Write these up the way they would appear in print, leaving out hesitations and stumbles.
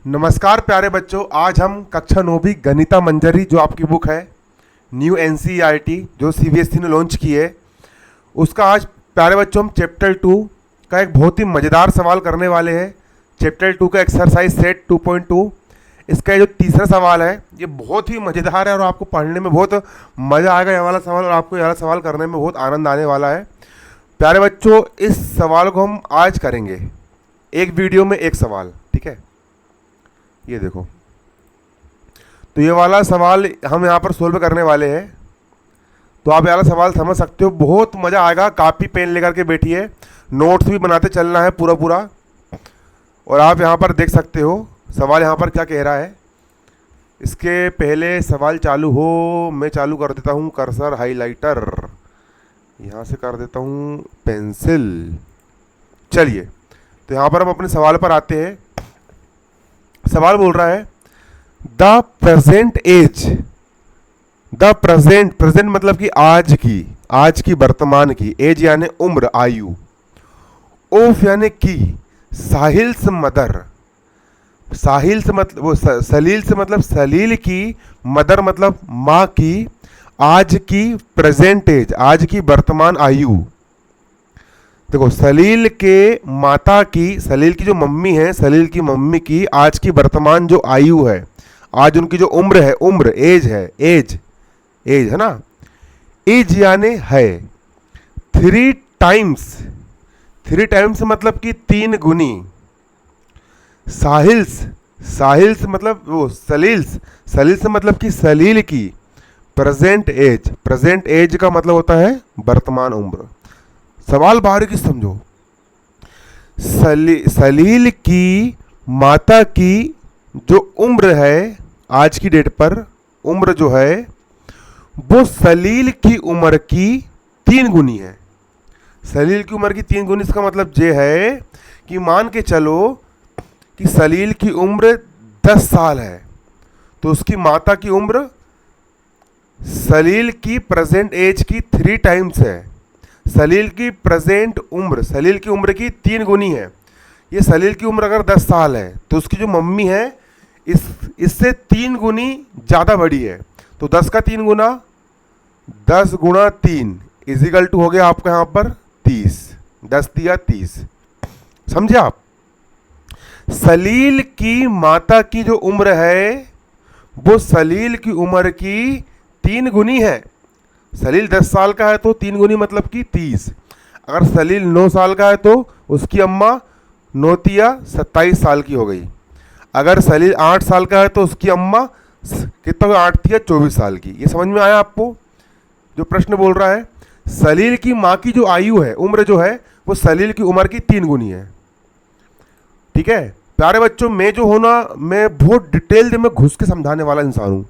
नमस्कार प्यारे बच्चों, आज हम कक्षा 9वीं गणिता मंजरी जो आपकी बुक है न्यू एनसीईआरटी जो सीबीएसई ने लॉन्च की है, उसका आज प्यारे बच्चों हम चैप्टर 2 का एक बहुत ही मज़ेदार सवाल करने वाले हैं। चैप्टर 2 का एक्सरसाइज सेट 2.2, इसका ये जो तीसरा सवाल है ये बहुत ही मज़ेदार है और आपको पढ़ने में बहुत मज़ा आएगा ये वाला सवाल, और आपको ये वाला सवाल करने में बहुत आनंद आने वाला है। प्यारे बच्चों, इस सवाल को हम आज करेंगे एक वीडियो में एक सवाल, ठीक है। ये देखो, तो ये वाला सवाल हम यहाँ पर सोल्व करने वाले हैं, तो आप ये वाला सवाल समझ सकते हो, बहुत मज़ा आएगा। कापी पेन लेकर के बैठिए, नोट्स भी बनाते चलना है पूरा पूरा। और आप यहाँ पर देख सकते हो सवाल यहाँ पर क्या कह रहा है। इसके पहले सवाल चालू हो, मैं चालू कर देता हूँ कर्सर हाइलाइटर, यहाँ से कर देता हूँ पेंसिल। चलिए, तो यहाँ पर हम अपने सवाल पर आते हैं। सवाल बोल रहा है the present age, the present मतलब कि आज की वर्तमान की, एज यानी उम्र आयु, ऑफ यानी की, साहिल्स मदर, साहिल से मतलब वो सलील से मतलब सलील की, मदर मतलब माँ की, आज की प्रेजेंट एज, आज की वर्तमान आयु। देखो, सलील के माता की, सलील की जो मम्मी है, सलील की मम्मी की आज की वर्तमान जो आयु है, आज उनकी जो उम्र है, उम्र एज है, एज है ना, एज यानी है 3 टाइम्स, 3 टाइम्स मतलब कि 3 गुनी। साहिल्स मतलब वो सलील्स मतलब कि सलील की, प्रेजेंट एज का मतलब होता है वर्तमान उम्र। सवाल बारीकी समझो, सलील की माता की जो उम्र है आज की डेट पर, उम्र जो है वो सलील की उम्र की 3 गुनी है। सलील की उम्र की 3 गुनी, इसका मतलब ये है कि मान के चलो कि सलील की उम्र 10 साल है, तो उसकी माता की उम्र सलील की प्रेजेंट एज की 3 टाइम्स है। सलील की प्रेजेंट उम्र सलील की उम्र की 3 गुनी है। ये सलील की उम्र अगर 10 साल है तो उसकी जो मम्मी है इससे 3 गुनी ज़्यादा बड़ी है। तो 10 का 3 गुना, 10 गुणा 3 इजिकल टू हो गया आपका यहाँ पर 30, 10 दिया 30। समझे आप? सलील की माता की जो उम्र है वो सलील की उम्र की 3 गुनी है। सलील 10 साल का है तो 3 गुनी मतलब कि 30। अगर सलील 9 साल का है तो उसकी अम्मा 9 तिया 27 साल की हो गई। अगर सलील 8 साल का है तो उसकी अम्मा कितना हो गया, 8 तिया 24 साल की। ये समझ में आया आपको जो प्रश्न बोल रहा है? सलील की माँ की जो आयु है, उम्र जो है, वो सलील की उम्र की 3 गुनी है। ठीक है प्यारे बच्चों, मैं बहुत डिटेल में घुस के समझाने वाला इंसान हूँ,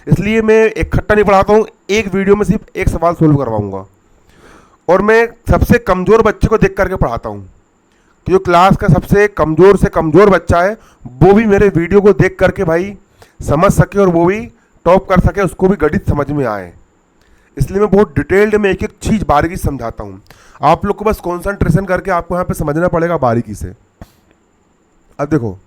इसलिए मैं इकट्ठा नहीं पढ़ाता हूँ, एक वीडियो में सिर्फ एक सवाल सोल्व करवाऊंगा। और मैं सबसे कमज़ोर बच्चे को देख करके पढ़ाता हूँ, तो जो क्लास का सबसे कमज़ोर से कमज़ोर बच्चा है वो भी मेरे वीडियो को देख करके भाई समझ सके और वो भी टॉप कर सके, उसको भी गणित समझ में आए। इसलिए मैं बहुत डिटेल्ड में एक एक चीज़ बारीकी से समझाता हूँ। आप लोग को बस कॉन्सेंट्रेशन करके आपको यहाँ पे समझना पड़ेगा बारीकी से। अब देखो,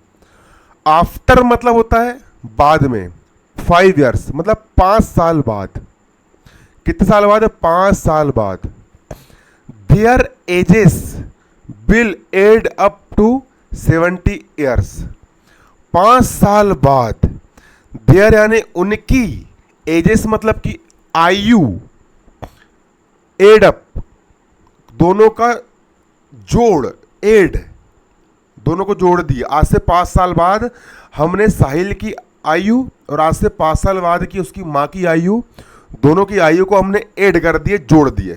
आफ्टर मतलब होता है बाद में, 5 years मतलब 5 साल बाद। कितने साल बाद है? 5 साल बाद। Their ages will add up to 70 years। 5 साल बाद, देयर यानी उनकी, एजेस मतलब कि आयु, एड अप दोनों का जोड़, एड दोनों को जोड़ दिया। आज से 5 साल बाद हमने साहिल की आयु और आज से 5 साल बाद की उसकी माँ की आयु, दोनों की आयु को हमने ऐड कर दिए, जोड़ दिए।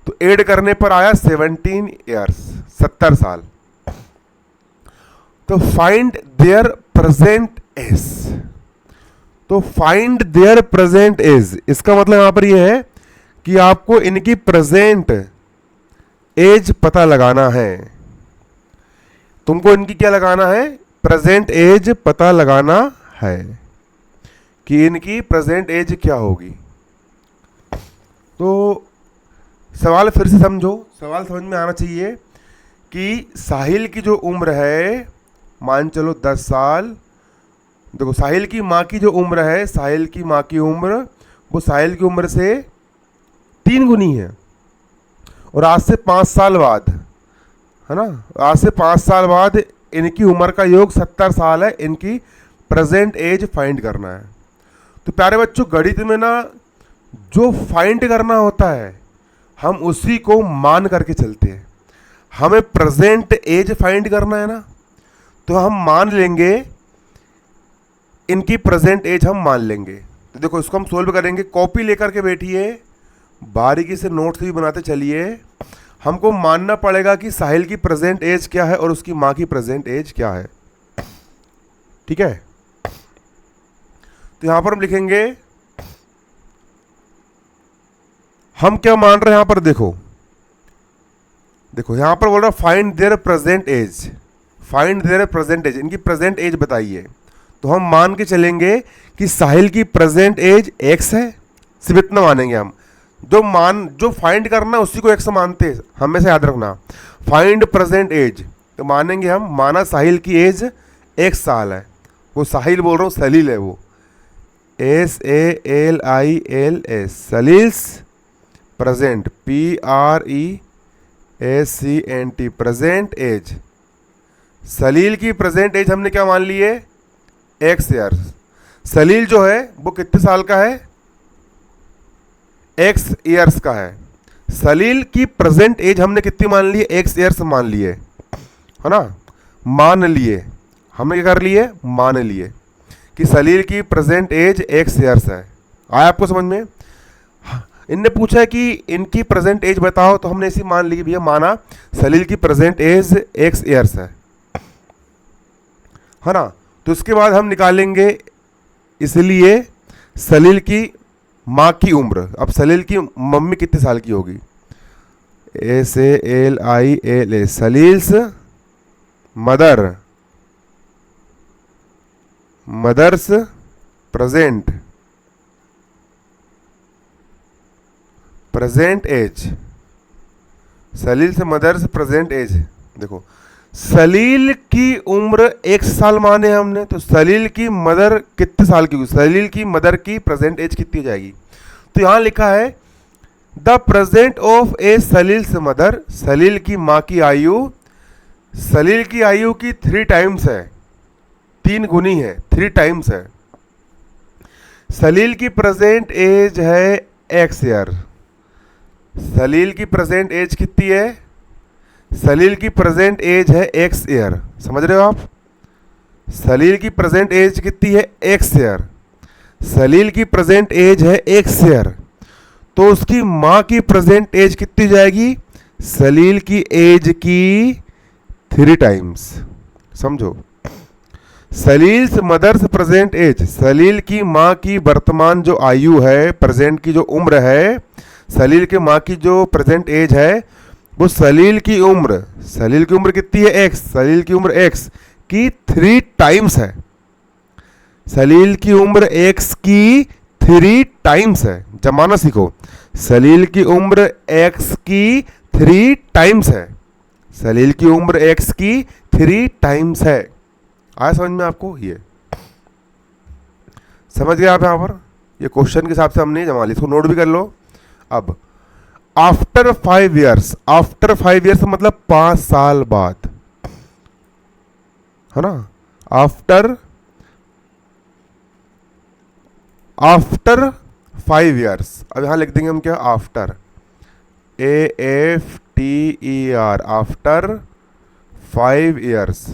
तो ऐड करने पर आया 17 years, 70 साल। तो फाइंड देयर प्रेजेंट एज, तो फाइंड देयर प्रेजेंट एज, इसका मतलब यहां पर यह है कि आपको इनकी प्रेजेंट एज पता लगाना है। तुमको इनकी क्या लगाना है? प्रेजेंट एज पता लगाना है कि इनकी प्रेजेंट एज क्या होगी। तो सवाल फिर से समझो, सवाल समझ में आना चाहिए कि साहिल की जो उम्र है मान चलो 10 साल। देखो साहिल की माँ की जो उम्र है, साहिल की माँ की उम्र वो साहिल की उम्र से 3 गुनी है। और आज से 5 साल बाद, है ना, आज से 5 साल बाद इनकी उम्र का योग 70 साल है। इनकी प्रेजेंट एज फाइंड करना है। तो प्यारे बच्चों, गणित में ना जो फाइंड करना होता है हम उसी को मान करके चलते हैं। हमें प्रेजेंट एज फाइंड करना है ना, तो हम मान लेंगे इनकी प्रेजेंट एज, हम मान लेंगे। तो देखो इसको हम सोल्व करेंगे। कॉपी लेकर के बैठिए, बारीकी से नोट्स भी बनाते चलिए। हमको मानना पड़ेगा कि साहिल की प्रेजेंट एज क्या है और उसकी माँ की प्रेजेंट एज क्या है। ठीक है, तो यहां पर हम लिखेंगे, हम क्या मान रहे हैं यहां पर। देखो देखो यहां पर बोल रहा find their present age, find their present age, इनकी प्रेजेंट एज बताइए। तो हम मान के चलेंगे कि साहिल की प्रेजेंट एज x है, सिर्फ इतना मानेंगे हम। जो फाइंड करना है उसी को x मानते हैं, हमेशा याद रखना। फाइंड प्रेजेंट एज, तो मानेंगे हम, माना साहिल की एज 1 साल है। वो साहिल बोल रहा हूँ, सलील है वो, SALILS, Salil's present, PREACENT, present age. Salil की प्रेजेंट एज हमने क्या मान ली है, x ईयर्स। सलील जो है वो कितने साल का है, x ईयर्स का है। सलील की प्रेजेंट एज हमने कितनी मान ली है, x ईयर्स मान लिए, है ना, मान लिए। हमने क्या कर लिए, मान लिए कि सलील की प्रेजेंट एज x ईयर्स है। आया आपको समझ में। इनने पूछा है कि इनकी प्रेजेंट एज बताओ, तो हमने ऐसी मान ली कि भैया माना सलील की प्रेजेंट एज x ईयर्स है ना। तो उसके बाद हम निकालेंगे इसलिए सलील की माँ की उम्र। अब सलील की मम्मी कितने साल की होगी, SALILS, Salil's mother, mother's present, present age, Salil से मदर्स प्रेजेंट एज। देखो सलील की उम्र 1 साल माने हमने, तो सलील की मदर कितने साल की होगी, सलील की मदर की प्रेजेंट एज कितनी हो जाएगी। तो यहां लिखा है the present of a Salil's mother, Salil की माँ की आयु, सलील की आयु की 3 टाइम्स है, 3 गुनी है, 3 टाइम्स है। सलील की प्रेजेंट एज है x ईयर। सलील की प्रेजेंट एज कितनी है, सलील की प्रेजेंट एज है x ईयर। समझ रहे हो आप, सलील की प्रेजेंट एज कितनी है, x ईयर। सलील की प्रेजेंट एज है x ईयर, तो उसकी माँ की प्रेजेंट एज कितनी जाएगी, सलील की एज की 3 टाइम्स। समझो, सलील्स मदर्स प्रेजेंट एज, सलील की माँ की वर्तमान जो आयु है, प्रेजेंट की जो उम्र है, सलील की माँ की जो प्रेजेंट एज है वो सलील की उम्र, सलील की उम्र कितनी है x, सलील की उम्र x की 3 टाइम्स है। सलील की उम्र x की 3 टाइम्स है। जमाना सीखो, सलील की उम्र x की 3 टाइम्स है, सलील की उम्र x की 3 टाइम्स है। आया समझ में आपको, ये समझ गए आप। यहां पर ये क्वेश्चन के हिसाब से हमने जमा ली, इसको नोट भी कर लो। अब आफ्टर 5 ईयर्स, आफ्टर 5 ईयर्स मतलब 5 साल बाद, है ना। आफ्टर 5 ईयर्स, अब यहां लिख देंगे हम क्या, after, AFTER, after 5 years.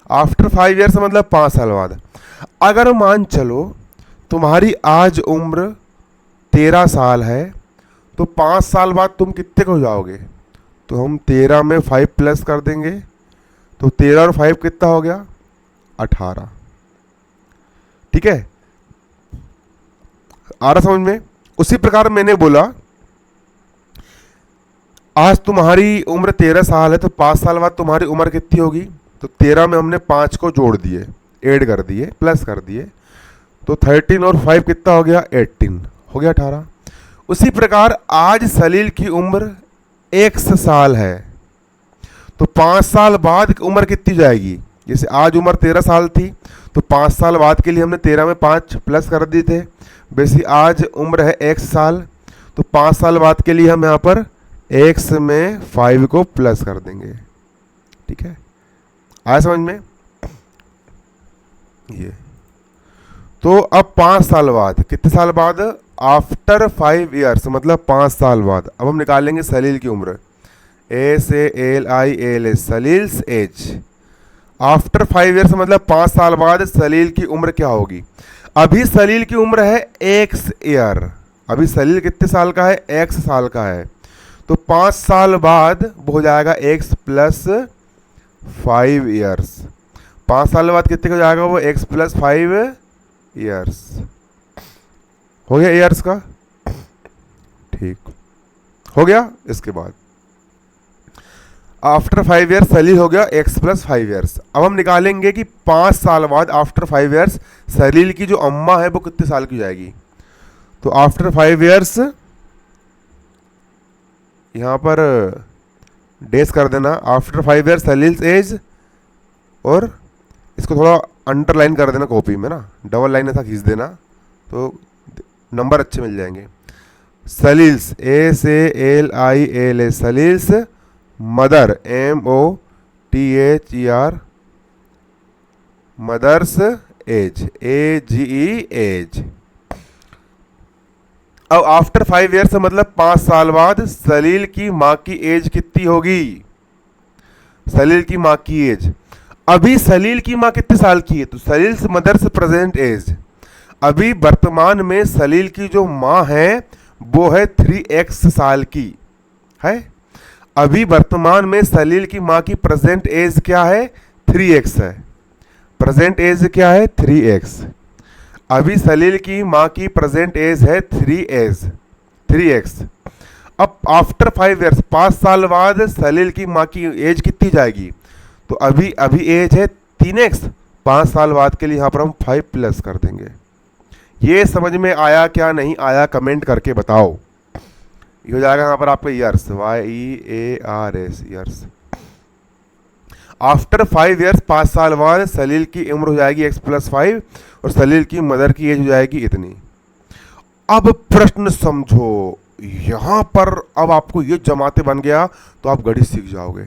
After 5 years मतलब 5 साल बाद। अगर मान चलो तुम्हारी आज उम्र 13 साल है, तो 5 साल बाद तुम कितने को हो जाओगे, तो हम 13 में 5 प्लस कर देंगे, तो 13 और 5 कितना हो गया, 18। ठीक है, आ रहा समझ में। उसी प्रकार मैंने बोला आज तुम्हारी उम्र 13 साल है, तो 5 साल बाद तुम्हारी उम्र कितनी होगी, तो 13 में हमने 5 को जोड़ दिए, ऐड कर दिए, प्लस कर दिए, तो 13 और 5 कितना हो गया, 18 हो गया, 18। उसी प्रकार आज सलील की उम्र 1 साल है, तो 5 साल बाद उम्र कितनी जाएगी? जैसे आज उम्र 13 साल थी, तो 5 साल बाद के लिए हमने 13 में 5 प्लस कर दिए थे। वैसे आज उम्र है x साल, तो 5 साल बाद के लिए हम यहाँ पर x में 5 को प्लस कर देंगे। ठीक है, आया समझ में? ये तो अब 5 साल बाद, कितने साल बाद? आफ्टर 5 ईयर्स, मतलब 5 साल बाद। अब हम निकालेंगे सलील की उम्र, SALIL, सलील्स एज। आफ्टर 5 ईयर्स मतलब 5 साल बाद सलील की उम्र क्या होगी? अभी सलील की उम्र है x ईयर, अभी सलील कितने साल का है? x साल का है। तो 5 साल बाद वो हो जाएगा x प्लस 5 ईयर्स। 5 साल बाद कितने का हो जाएगा वो? x plus 5 years. हो गया ईयर्स का? ठीक हो गया। इसके बाद आफ्टर 5 ईयर्स सलील हो गया x प्लस 5 ईयर्स। अब हम निकालेंगे कि 5 साल बाद आफ्टर 5 ईयर्स सलील की जो अम्मा है वो कितने साल की हो जाएगी। तो आफ्टर 5 ईयर्स यहाँ पर डेज कर देना, आफ्टर 5 ईयर्स सलील्स एज, और इसको थोड़ा अंडरलाइन कर देना कॉपी में ना, डबल लाइन ऐसा खींच देना तो नंबर अच्छे मिल जाएंगे। Salil's SALIL, Salil's mother MOTHER, mother's age AGE age. अब आफ्टर 5 ईयर्स मतलब 5 साल बाद सलील की माँ की एज कितनी होगी? सलील की माँ की एज, अभी सलील की माँ कितने साल की है? तो सलील्स मदर्स प्रेजेंट एज, अभी वर्तमान में सलील की जो माँ है वो है 3x साल की है। अभी वर्तमान में सलील की माँ की प्रेजेंट एज क्या है? 3x है। प्रेजेंट एज क्या है? 3x। अभी सलील की माँ की प्रेजेंट एज है 3x। अब आफ्टर 5 ईयर्स, 5 साल बाद सलील की माँ की एज कितनी जाएगी? तो अभी एज है 3x, 5 साल बाद के लिए यहाँ पर हम 5 प्लस कर देंगे। ये समझ में आया क्या नहीं आया कमेंट करके बताओ। ये हो जाएगा यहाँ पर आपका years, YEARS, years. After 5 years, 5 साल बाद सलील की उम्र हो जाएगी x प्लस 5 और सलील की मदर की एज हो जाएगी इतनी। अब प्रश्न समझो, यहां पर अब आपको ये जमाते बन गया तो आप गणित सीख जाओगे।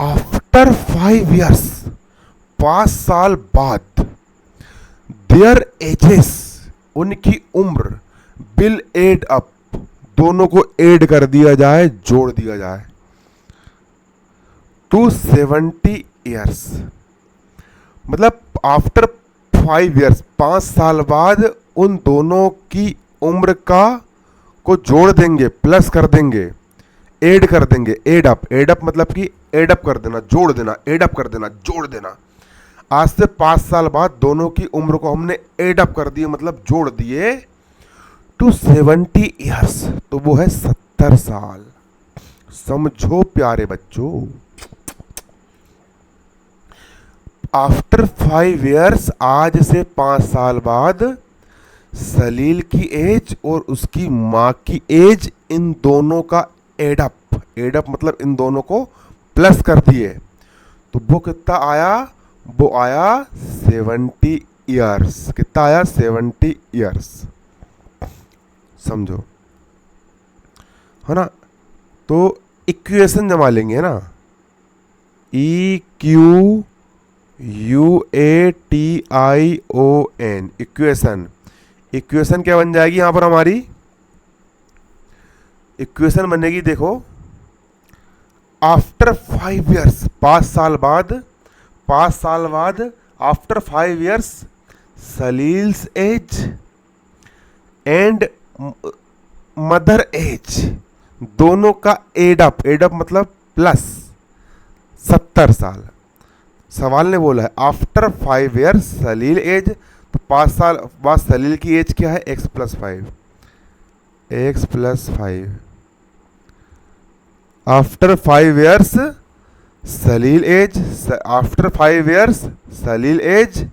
आफ्टर 5 ईयर्स, 5 साल बाद, देयर एजेस, उनकी उम्र, विल एड अप, दोनों को ऐड कर दिया जाए, जोड़ दिया जाए, टू 70 ईयर्स। मतलब आफ्टर 5 ईयर्स, 5 साल बाद उन दोनों की उम्र को जोड़ देंगे, प्लस कर देंगे, ऐड कर देंगे। एड अप मतलब कि ऐड अप कर देना, जोड़ देना, ऐड अप कर देना, जोड़ देना। आज से 5 साल बाद दोनों की उम्र को हमने ऐड अप कर दिए, मतलब जोड़ दिए, टू 70 ईयर्स, तो वो है 70 साल। समझो प्यारे बच्चों, आफ्टर 5 ईयर्स, आज से 5 साल बाद सलील की एज और उसकी माँ की एज, इन दोनों का एडअप मतलब इन दोनों को प्लस कर दिए, तो वो कितना आया? वो आया 70 ईयर्स। कितना आया? 70 ईयर्स। समझो, है ना? तो इक्वेशन जमा लेंगे, है ना? EQUATION, इक्वेशन क्या बन जाएगी यहां पर हमारी? इक्वेशन बनेगी, देखो, आफ्टर 5 ईयर्स, 5 साल बाद, after 5 years Salil's age and mother age, दोनों का एडअप मतलब प्लस 70 साल। सवाल ने बोला है आफ्टर 5 ईयर्स सलील एज, तो 5 साल बाद सलील की एज क्या है? x plus 5। After 5 years Salil age, after 5 years Salil age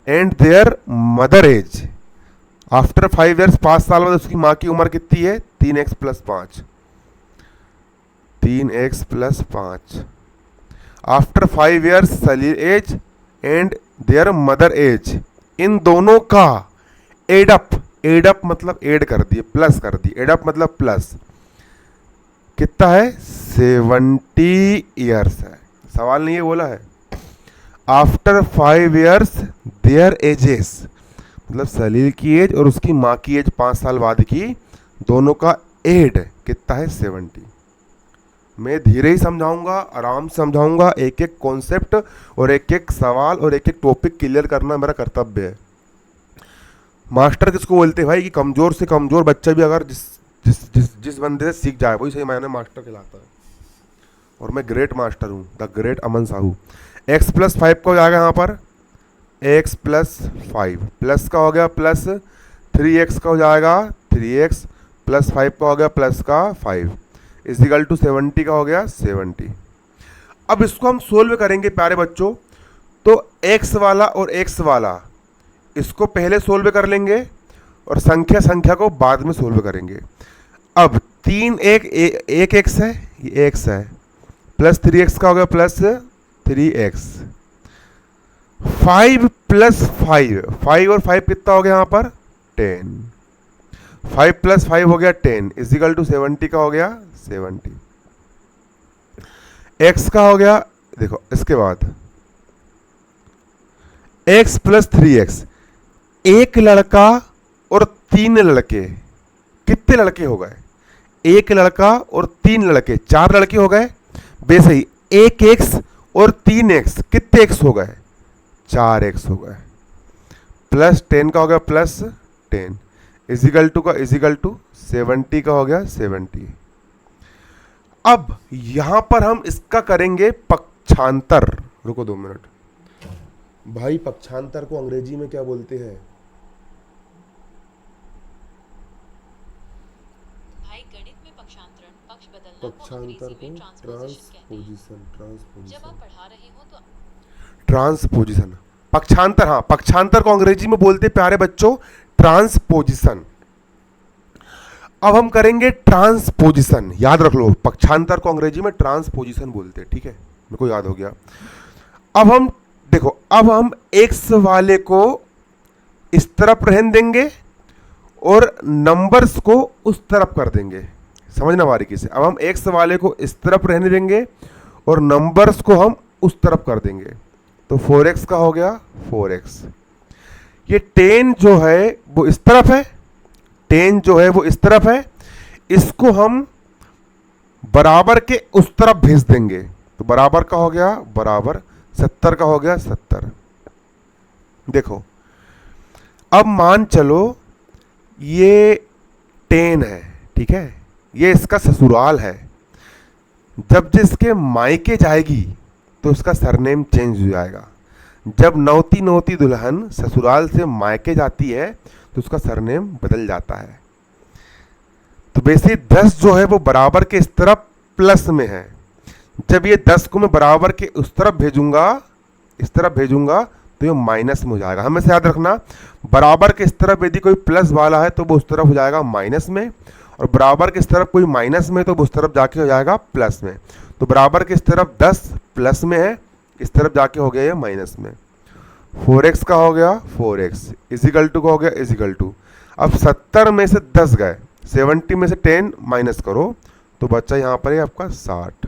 and their mother age. After 5 years, 5 साल बाद उसकी माँ की उम्र कितनी है? 3x plus 5। 3x plus 5। After 5 years Salil age and their mother age, इन दोनों का एडअप, एडअप मतलब एड कर दिए, प्लस कर दिए, एडअप मतलब प्लस, कितना है 70 ईयर्स है। सवाल नहीं ये बोला है। आफ्टर 5 ईयर्स देयर एजेस, मतलब सलील की एज और उसकी माँ की एज 5 साल बाद की, दोनों का एड कितना है 70। मैं धीरे ही समझाऊंगा, आराम से समझाऊंगा, एक एक कॉन्सेप्ट और एक एक सवाल और एक एक टॉपिक क्लियर करना मेरा कर्तव्य है। मास्टर किसको बोलते हैं भाई कि कमजोर से कमजोर बच्चा भी अगर जिस बंदे से सीख जाए वही सही मायने मास्टर कहलाता है। और मैं ग्रेट मास्टर हूँ, the great Aman Sahu. x plus 5 का हो जाएगा यहाँ पर x प्लस 5, प्लस का हो गया प्लस 3x का हो जाएगा 3x, प्लस 5 का हो गया प्लस का 5, इजिकल टू 70 का हो गया 70। अब इसको हम सोल्व करेंगे प्यारे बच्चों, तो x वाला और x वाला इसको पहले सोल्व कर लेंगे और संख्या संख्या को बाद में सोल्व करेंगे। अब 1 x है, ये x है, प्लस 3x का हो गया प्लस 3x, 5 प्लस 5, 5 और 5 कितना हो गया यहाँ पर 10, 5 प्लस 5 हो गया 10, इजिकल टू 70 का हो गया 70। x का हो गया, देखो इसके बाद x प्लस 3x, एक लड़का और 3 लड़के, कितने लड़के हो गए, एक लड़का और 3 लड़के, 4 लड़के हो गए। वैसे ही 1x और 3x, कितने x हो गए 4x हो गए, प्लस 10 का हो गया प्लस 10, इजिकल टू का इजिकल टू 70 का हो गया 70। अब यहां पर हम इसका करेंगे पक्षांतर। रुको 2 मिनट भाई, पक्षांतर को अंग्रेजी में क्या बोलते हैं भाई? गणित में पक्षांतरण, पक्ष बदलना को पक्षांतर अंग्रेजी को में ट्रांसपोजिशन कहते हैं। जब आप पढ़ा रहे हो तो ट्रांसपोजिशन, पक्षांतर, हाँ पक्षांतर को अंग्रेजी में बोलते प्यारे बच्चों ट्रांसपोजिशन। अब हम करेंगे ट्रांसपोजिशन, याद रख लो पक्षांतर को अंग्रेजी में ट्रांसपोजिशन बोलते हैं, ठीक है, मेरे को याद हो गया। अब हम देखो, अब हम x वाले को इस तरफ रहने देंगे और नंबर्स को उस तरफ कर देंगे, समझना बारीकी से। अब हम x वाले को इस तरफ रहने देंगे और नंबर्स को हम उस तरफ कर देंगे, तो 4x का हो गया 4x। ये 10 जो है वो इस तरफ है, 10 जो है वो इस तरफ है, इसको हम बराबर के उस तरफ भेज देंगे, तो बराबर का हो गया बराबर, 70 का हो गया 70। देखो अब मान चलो ये 10 है, ठीक है, ये इसका ससुराल है, जब जिसके मायके जाएगी तो उसका सरनेम चेंज हो जाएगा। जब नौती नौती दुल्हन ससुराल से मायके जाती है तो उसका सरनेम बदल जाता है। तो वैसे 10 जो है वो बराबर के इस तरफ प्लस में है, जब ये 10 को मैं बराबर के उस तरफ भेजूंगा, इस तरफ भेजूंगा, तो ये माइनस में हो जाएगा। हमेशा याद रखना, बराबर के इस तरफ यदि कोई प्लस वाला है तो वो उस तरफ हो जाएगा माइनस में, और बराबर के इस तरफ कोई माइनस में तो वो उस तरफ जाके हो जाएगा प्लस में। तो बराबर के इस तरफ 10 प्लस में है, इस तरफ जाके हो गया ये माइनस में। 4x का हो गया 4x, इजिकल टू का हो गया इजिकल टू। अब 70 में से 10 गए, 70 में से 10 माइनस करो तो बच्चा यहाँ पर है आपका 60।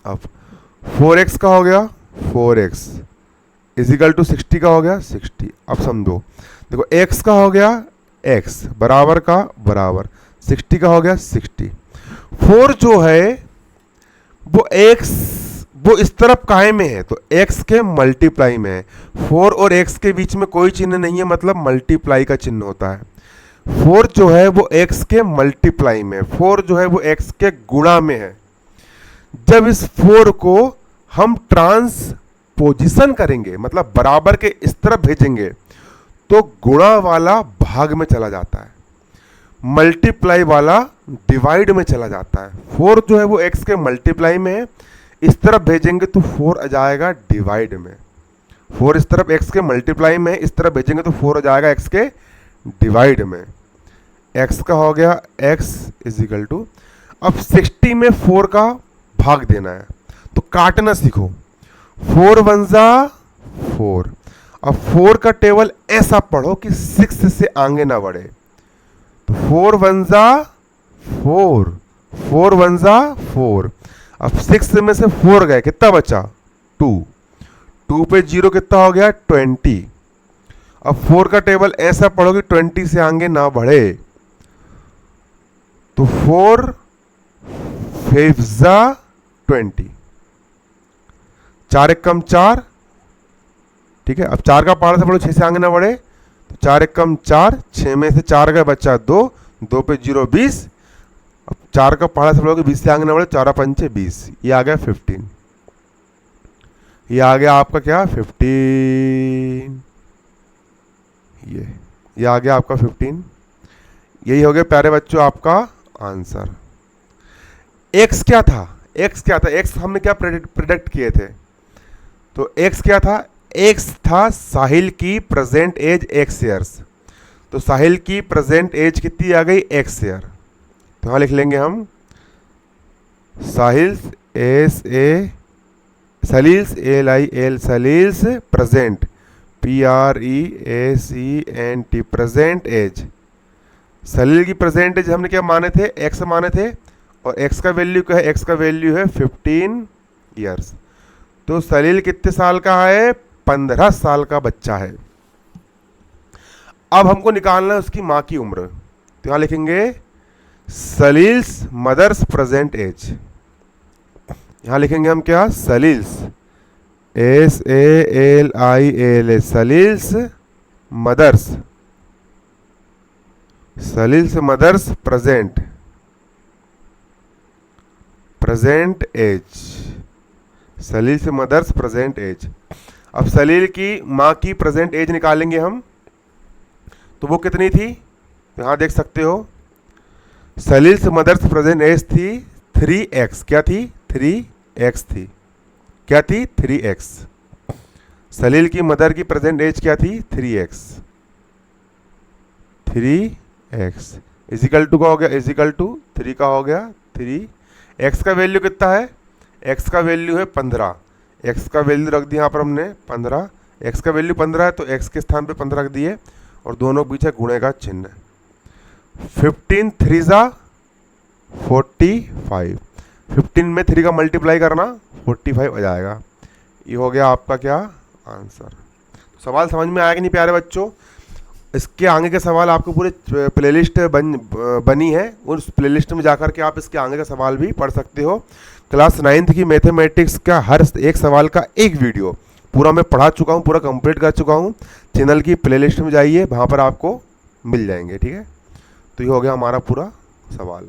अब 4x का हो गया 4x, इजिकल टू 60 का हो गया 60। अब समझो, देखो x का हो गया x बराबर का बराबर, 60 का हो गया 60। 4 जो है वो x वो इस तरफ काहे में है, तो x के मल्टीप्लाई में है। 4 और x के बीच में कोई चिन्ह नहीं है, मतलब मल्टीप्लाई का चिन्ह होता है। 4 जो है वो x के मल्टीप्लाई में, 4 जो है वो x के गुणा में है। जब इस 4 को हम ट्रांसपोजिशन करेंगे, मतलब बराबर के इस तरफ भेजेंगे, तो गुणा वाला भाग में चला जाता है, मल्टीप्लाई वाला डिवाइड में चला जाता है। 4 जो है वो x के मल्टीप्लाई में है, इस तरफ भेजेंगे तो 4 आ जाएगा डिवाइड में। 4 इस तरफ x के मल्टीप्लाई में, इस तरफ भेजेंगे तो 4 आ जाएगा x के डिवाइड में। x का हो गया x इज इक्वल टू, अब 60 में 4 का भाग देना है तो काटना सीखो। 4 वन जा 4, अब 4 का टेबल ऐसा पढ़ो कि 6 से आगे ना बढ़े, तो 4 वन जा 4, 4 वन जा 4, अब 6 में से 4 गए, कितना बचा 2, 2 पे 0 कितना हो गया 20, अब 4 का टेबल ऐसा पढ़ो कि 20 से आगे ना बढ़े, तो 4 5 जा 20, 4 एकम 4, ठीक है। अब 4 का पहाड़ से पढ़ो 6 से आगे ना बढ़े, तो 4 एकम 4, 6 में से 4 गए बच्चा 2, 2 पे 0 20, अब 4 का पहाड़ से पढ़ोगे 20 से आगे ना बढ़े, 4 पंचे 20, ये आ गया 15, ये आ गया आपका क्या 15, ये आ गया आपका 15। यही हो गया प्यारे बच्चों आपका आंसर। x क्या था, x क्या था, x हमने क्या प्रेडिक्ट किए थे, तो x क्या था, x था साहिल की प्रेजेंट एज x ईयर्स, तो साहिल की प्रेजेंट एज कितनी आ गई x ईयर, तो यहाँ लिख लेंगे हम Sahil's Salil's LIL Salil's present PREACENT present age. Salil की प्रेजेंट एज हमने क्या माने थे, x माने थे, और x का वैल्यू क्या है, x का वैल्यू है 15 ईयर्स, तो सलील कितने साल का है, 15 साल का बच्चा है। अब हमको निकालना है उसकी माँ की उम्र, तो यहाँ लिखेंगे सलील्स मदर्स प्रेजेंट एज, यहाँ लिखेंगे हम क्या, सलील्स SALIL सलील्स mother's present age, Salil से मदर्स प्रेजेंट एज। अब सलील की माँ की प्रेजेंट एज निकालेंगे हम, तो वो कितनी थी, यहाँ देख सकते हो, सलील से मदर्स प्रेजेंट एज थी 3x, क्या थी 3x थी, क्या थी 3x। सलील की मदर की प्रेजेंट एज क्या थी 3x इजिकल टू का हो गया, इजिकल टू 3 का हो गया 3, x का वैल्यू कितना है, x का वैल्यू है 15, x का वैल्यू रख दिया यहाँ पर हमने 15, x का वैल्यू 15 है तो x के स्थान पे 15 रख दिए, और दोनों के पीछे गुणे का चिन्ह। 15 3 जा 45, 15 में 3 का मल्टीप्लाई करना 45 आ जाएगा। ये हो गया आपका क्या आंसर। सवाल समझ में आया कि नहीं प्यारे बच्चों। इसके आगे के सवाल आपको पूरे प्लेलिस्ट बनी है, उस प्लेलिस्ट में जाकर के आप इसके आगे का सवाल भी पढ़ सकते हो। क्लास 9th की मैथमेटिक्स का हर एक सवाल का एक वीडियो पूरा मैं पढ़ा चुका हूँ, पूरा कंप्लीट कर चुका हूँ। चैनल की प्लेलिस्ट में जाइए, वहाँ पर आपको मिल जाएंगे, ठीक है। तो ये हो गया हमारा पूरा सवाल।